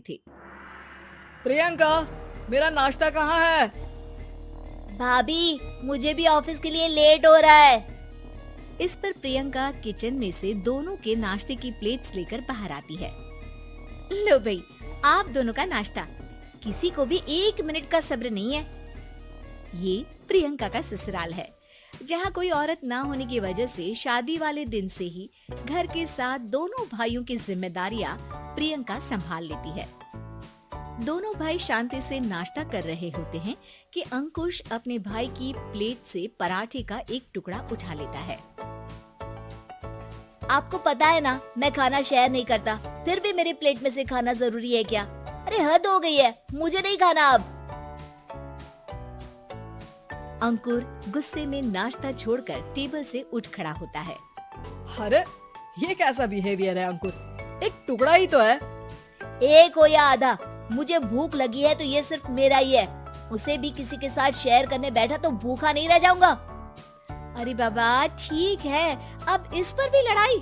थे। प्रियंका, मेरा नाश्ता कहाँ है? भाभी, मुझे भी ऑफिस के लिए लेट हो रहा है। इस पर प्रियंका किचन में से दोनों के नाश्ते की प्लेट्स लेकर बाहर आती है। लो भाई, आप दोनों का नाश्ता। किसी को भी 1 मिनट का सब्र नहीं है। ये प्रियंका का ससुराल है, जहाँ कोई औरत ना होने की वजह से शादी वाले दिन से ही घर के साथ दोनों भाइयों की जिम्मेदारियां प्रियंका संभाल लेती है। दोनों भाई शांति से नाश्ता कर रहे होते हैं कि अंकुश अपने भाई की प्लेट से पराठे का एक टुकड़ा उठा लेता है। आपको पता है ना, मैं खाना शेयर नहीं करता, फिर भी मेरी प्लेट में से खाना जरूरी है क्या? अरे हद हो गई है, मुझे नहीं खाना अब। अंकुर गुस्से में नाश्ता छोड़कर टेबल से उठ खड़ा होता है। अरे ये कैसा बिहेवियर है अंकुर? एक टुकड़ा ही तो है। एक हो या आधा, मुझे भूख लगी है तो ये सिर्फ मेरा ही है। उसे भी किसी के साथ शेयर करने बैठा तो भूखा नहीं रह जाऊंगा। अरे बाबा ठीक है, अब इस पर भी लड़ाई?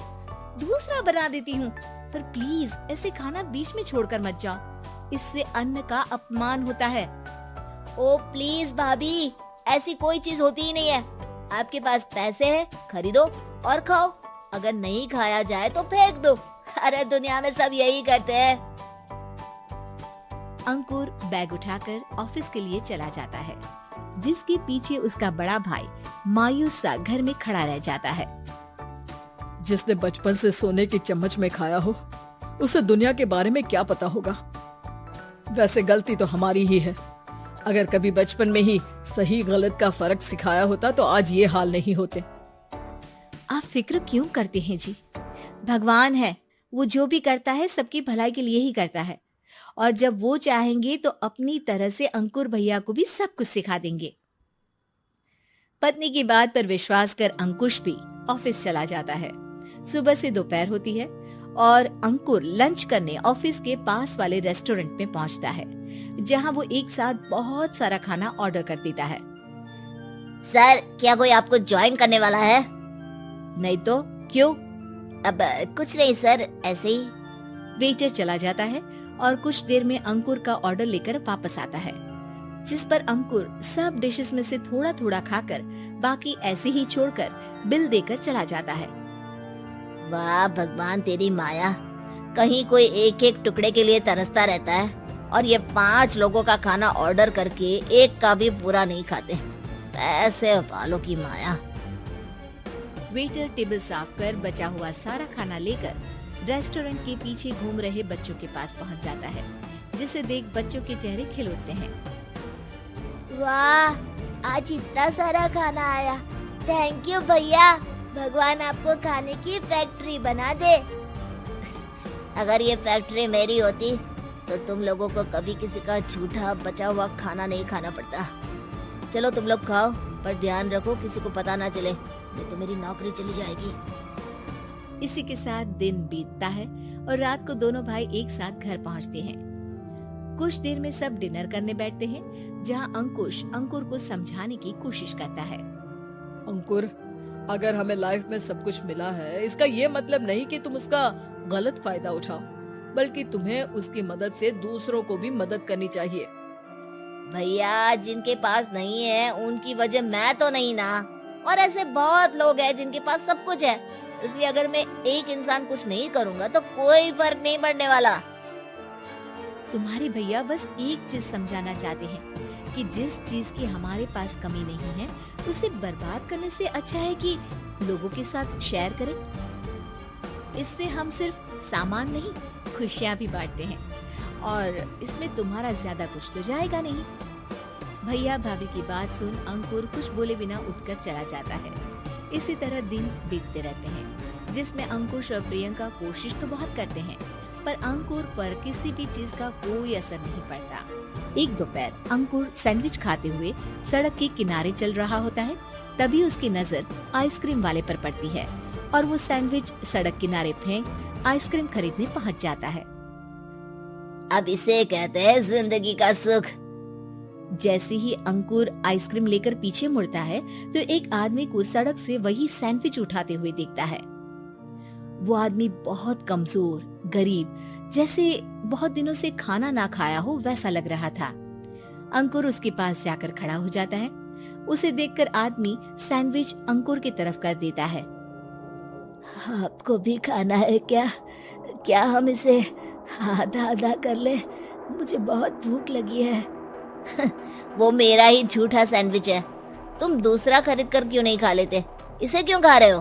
दूसरा बना देती हूँ, पर प्लीज ऐसे खाना बीच में छोड़कर मत जाओ, इससे अन्न का अपमान होता है। ओ प्लीज भाभी, ऐसी कोई चीज होती ही नहीं है। आपके पास पैसे हैं, खरीदो और खाओ। अगर नहीं खाया जाए तो फेंक दो। अरे दुनिया में सब यही करते हैं। अंकुर बैग उठाकर ऑफिस के लिए चला जाता है, जिसके पीछे उसका बड़ा भाई मायूस सा घर में खड़ा रह जाता है। जिसने बचपन से सोने की चम्मच में खाया हो, उसे दुनिया के बारे में क्या पता होगा। वैसे गलती तो हमारी ही है। अगर कभी बचपन में ही सही गलत का फर्क सिखाया होता तो आज ये हाल नहीं होते। आप फिक्र क्यों करते हैं जी? भगवान है, वो जो भी करता है सबकी भलाई के लिए ही करता है, और जब वो चाहेंगे तो अपनी तरह से अंकुर भैया को भी सब कुछ सिखा देंगे। पत्नी की बात पर विश्वास कर अंकुश भी ऑफिस चला जाता है। सुबह से दोपहर होती है और अंकुर लंच करने ऑफिस के पास वाले रेस्टोरेंट में पहुंचता है, जहां वो एक साथ बहुत सारा खाना ऑर्डर कर देता है। सर, क्या कोई आपको ज्वाइन करने वाला है? नहीं तो क्यों? अब कुछ नहीं सर, ऐसे ही। वेटर चला जाता है और कुछ देर में अंकुर का ऑर्डर लेकर वापस आता है, जिस पर अंकुर सब डिशेस में से थोड़ा थोड़ा खाकर बाकी ऐसे ही छोड़कर बिल देकर चला जाता है। वाह भगवान, तेरी माया। कहीं कोई एक एक टुकड़े के लिए तरसता रहता है और ये 5 लोगों का खाना ऑर्डर करके एक का भी पूरा नहीं खाते। पैसे वालों की माया। वेटर टेबल साफ कर बचा हुआ सारा खाना लेकर रेस्टोरेंट के पीछे घूम रहे बच्चों के पास पहुंच जाता है, जिसे देख बच्चों के चेहरे खिल उठते हैं। वाह, आज इतना सारा खाना आया। थैंक यू भैया, भगवान आपको खाने की फैक्ट्री बना दे। अगर ये फैक्ट्री मेरी होती तो तुम लोगों को कभी किसी का झूठा बचा हुआ खाना नहीं खाना पड़ता। चलो तुम लोग खाओ, पर ध्यान रखो किसी को पता ना चले, नहीं तो मेरी नौकरी चली जाएगी। इसी के साथ दिन बीतता है और रात को दोनों भाई एक साथ घर पहुंचते हैं। कुछ देर में सब डिनर करने बैठते हैं, जहां अंकुश अंकुर को समझाने की कोशिश करता है। अंकुर, अगर हमें लाइफ में सब कुछ मिला है, इसका ये मतलब नहीं कि तुम उसका गलत फायदा उठाओ, बल्कि तुम्हें उसकी मदद से दूसरों को भी मदद करनी चाहिए। भैया, जिनके पास नहीं है उनकी वजह मैं तो नहीं ना, और ऐसे बहुत लोग हैं जिनके पास सब कुछ है। इसलिए अगर मैं एक इंसान कुछ नहीं करूँगा तो कोई फर्क नहीं पड़ने वाला। तुम्हारे भैया बस एक चीज समझाना चाहते हैं कि जिस चीज की हमारे पास कमी नहीं है, उसे बर्बाद करने से अच्छा है कि लोगों के साथ शेयर करें। इससे हम सिर्फ सामान नहीं, खुशियाँ भी बांटते हैं, और इसमें तुम्हारा ज्यादा कुछ तो जाएगा नहीं। भैया भाभी की बात सुन अंकुर कुछ बोले बिना उठकर चला जाता है। इसी तरह दिन बीतते रहते हैं, जिसमें अंकुश और प्रियंका कोशिश तो बहुत करते हैं, पर अंकुर पर किसी भी चीज का कोई असर नहीं पड़ता। एक दोपहर अंकुर सैंडविच खाते हुए सड़क के किनारे चल रहा होता है। तभी उसकी नजर आइसक्रीम वाले पर पड़ती है और वो सैंडविच सड़क किनारे फेंक आइसक्रीम खरीदने पहुंच जाता है। अब इसे कहते हैं जिंदगी का सुख। जैसे ही अंकुर आइसक्रीम लेकर पीछे मुड़ता है तो एक आदमी को सड़क से वही सैंडविच उठाते हुए देखता है। वो आदमी बहुत कमजोर, गरीब, जैसे बहुत दिनों से खाना ना खाया हो वैसा लग रहा था। अंकुर उसके पास जाकर खड़ा हो जाता है। उसे देखकर आदमी सैंडविच अंकुर की तरफ कर देता है। आपको भी खाना है क्या? क्या हम इसे आधा आधा कर ले? मुझे बहुत भूख लगी है। वो मेरा ही झूठा सैंडविच है, तुम दूसरा खरीद कर क्यों नहीं खा लेते? इसे क्यों खा रहे हो?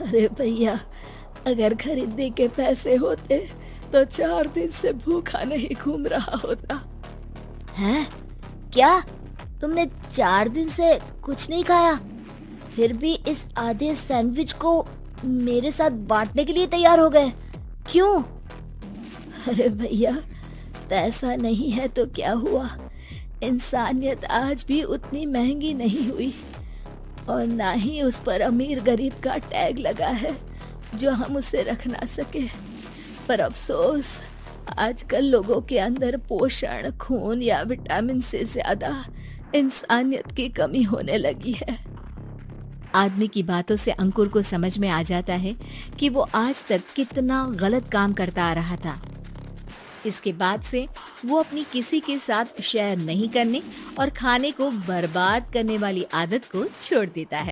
अरे भैया, अगर खरीदने के पैसे होते तो 4 दिन से भूखा नहीं घूम रहा होता। हैं? क्या तुमने 4 दिन से कुछ नहीं खाया, फिर भी इस आधे सैंडविच को मेरे साथ बांटने के लिए तैयार हो गए? क्यों? अरे भैया, पैसा नहीं है तो क्या हुआ, इंसानियत आज भी उतनी महंगी नहीं हुई और ना ही उस पर अमीर गरीब का टैग लगा है जो हम उसे रख ना सके। पर अफसोस, आजकल लोगों के अंदर पोषण, खून या विटामिन से ज्यादा इंसानियत की कमी होने लगी है। आदमी की बातों से अंकुर को समझ में आ जाता है कि वो आज तक कितना गलत काम करता आ रहा था। इसके बाद से वो अपनी किसी के साथ शेयर नहीं करने और खाने को बर्बाद करने वाली आदत को छोड़ देता है।